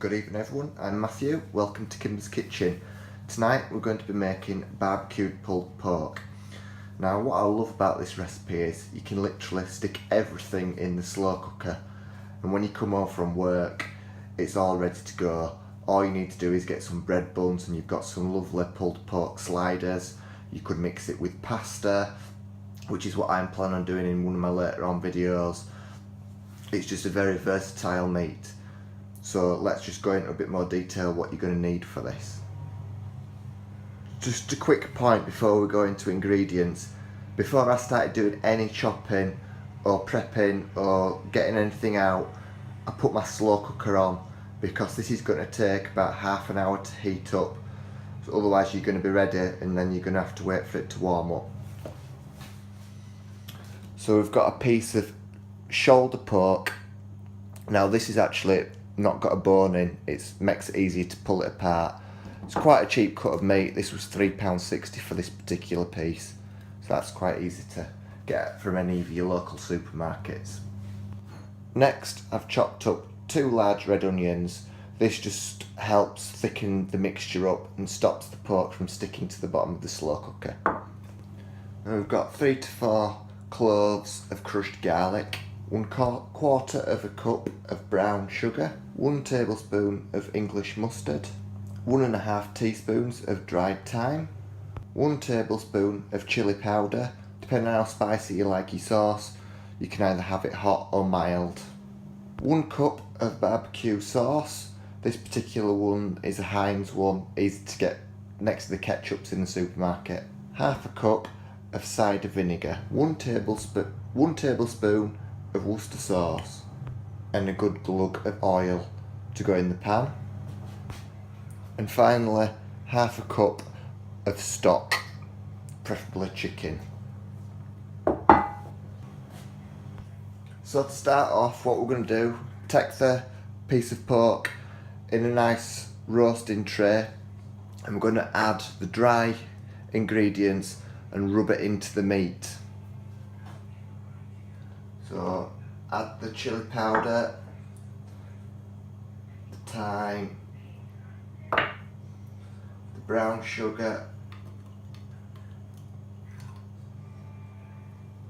Good evening everyone, I'm Matthew, welcome to Kimber's Kitchen. Tonight we're going to be making barbecued pulled pork. Now what I love about this recipe is you can literally stick everything in the slow cooker, and when you come home from work it's all ready to go. All you need to do is get some bread buns and you've got some lovely pulled pork sliders. You could mix it with pasta, which is what I'm planning on doing in one of my later on videos. It's just a very versatile meat. So let's just go into a bit more detail what you're going to need for this. Just a quick point before we go into ingredients. Before I started doing any chopping or prepping or getting anything out, I put my slow cooker on because this is going to take about half an hour to heat up. So otherwise you're going to be ready and then you're going to have to wait for it to warm up. So we've got a piece of shoulder pork. Now this is actually not got a bone in, it makes it easier to pull it apart. It's quite a cheap cut of meat. This was £3.60 for this particular piece, so that's quite easy to get from any of your local supermarkets. Next I've chopped up 2 large red onions. This just helps thicken the mixture up and stops the pork from sticking to the bottom of the slow cooker. And we've got 3 to 4 cloves of crushed garlic, 1/4 of a cup of brown sugar, 1 tablespoon of English mustard, 1.5 teaspoons of dried thyme, 1 tablespoon of chilli powder. Depending on how spicy you like your sauce, you can either have it hot or mild. 1 cup of barbecue sauce. This particular one is a Heinz one, easy to get next to the ketchups in the supermarket. Half a cup of cider vinegar, 1 tablespoon of Worcester sauce, and a good glug of oil to go in the pan. And finally, half a cup of stock, preferably chicken. So to start off, what we're going to do, take the piece of pork in a nice roasting tray, and we're going to add the dry ingredients and rub it into the meat. So add the chilli powder, the thyme, the brown sugar,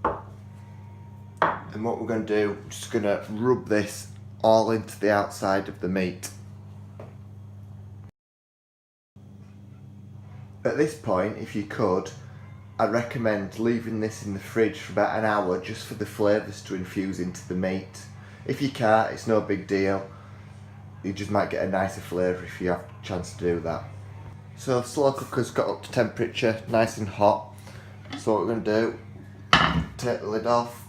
and what we're going to do, we're just going to rub this all into the outside of the meat. At this point, if you could, I recommend leaving this in the fridge for about an hour just for the flavours to infuse into the meat. If you can't, it's no big deal. You just might get a nicer flavour if you have a chance to do that. So the slow cooker's got up to temperature, nice and hot. So what we're going to do, take the lid off.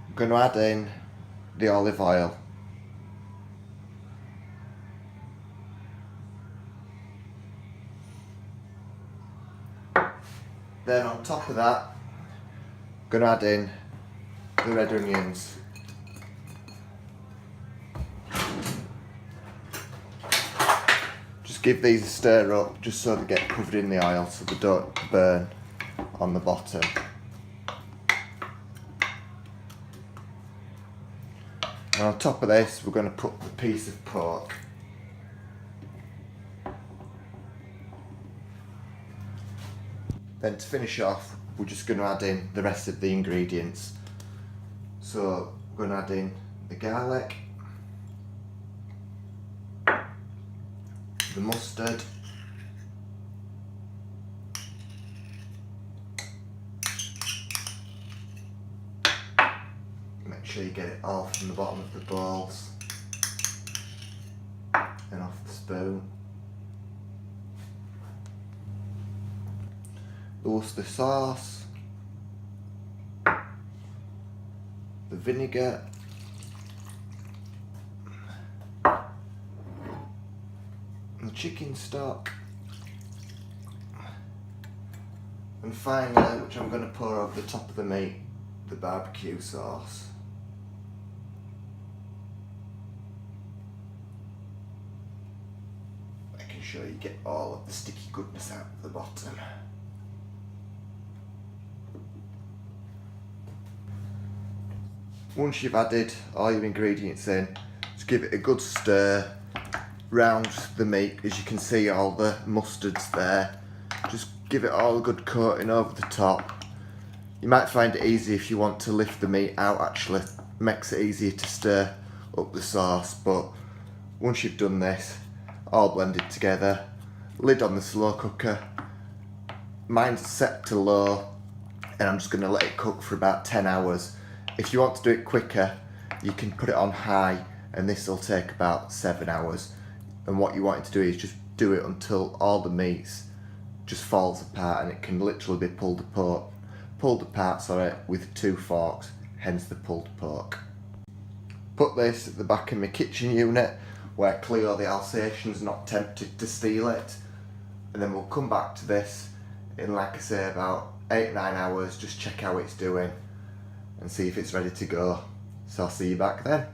I'm going to add in the olive oil. Then on top of that, I'm going to add in the red onions. Just give these a stir up just so they get covered in the oil so they don't burn on the bottom. And on top of this, we're going to put the piece of pork. Then to finish off, we're just going to add in the rest of the ingredients. So we're going to add in the garlic, the mustard, make sure you get it all from the bottom of the bowls and off the spoon. The Worcester sauce, the vinegar, the chicken stock, and finally, which I'm going to pour over the top of the meat, the barbecue sauce. Making sure you get all of the sticky goodness out of the bottom. Once you've added all your ingredients in, just Just give it a good stir round the meat. As you can see, all the mustard's there. Just give it all a good coating over the top. You might find it easy if you want to lift the meat out, actually. Makes it easier to stir up the sauce, but once you've done this, all blended together, lid on the slow cooker. Mine's set to low, and I'm just going to let it cook for about 10 hours. If you want to do it quicker, you can put it on high, and this will take about 7 hours. And what you want it to do is just do it until all the meats just falls apart, and it can literally be pulled apart, with 2 forks, hence the pulled pork. Put this at the back of my kitchen unit where Cleo the Alsatian's not tempted to steal it, and then we'll come back to this in, like I say, about 8-9 hours. Just check how it's doing and see if it's ready to go. So I'll see you back then.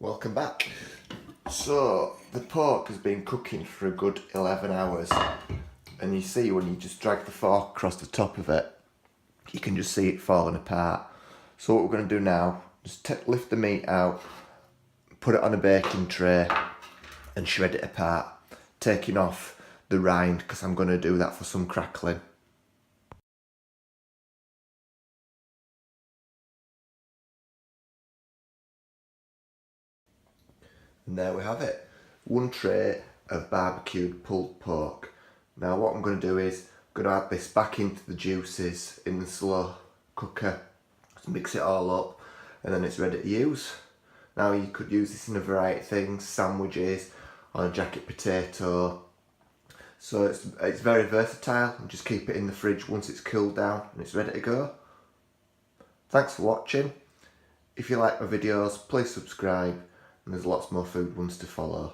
Welcome back. So the pork has been cooking for a good 11 hours, and you see when you just drag the fork across the top of it, you can just see it falling apart. So what we're going to do now, just lift the meat out, put it on a baking tray and shred it apart, taking off the rind because I'm going to do that for some crackling. And there we have it, 1 tray of barbecued pulled pork. Now what I'm going to do is I'm going to add this back into the juices in the slow cooker, mix it all up, and then it's ready to use. Now you could use this in a variety of things, sandwiches, on a jacket potato. So it's very versatile, and just keep it in the fridge once it's cooled down and it's ready to go. Thanks for watching. If you like my videos, please subscribe, and there's lots more food ones to follow.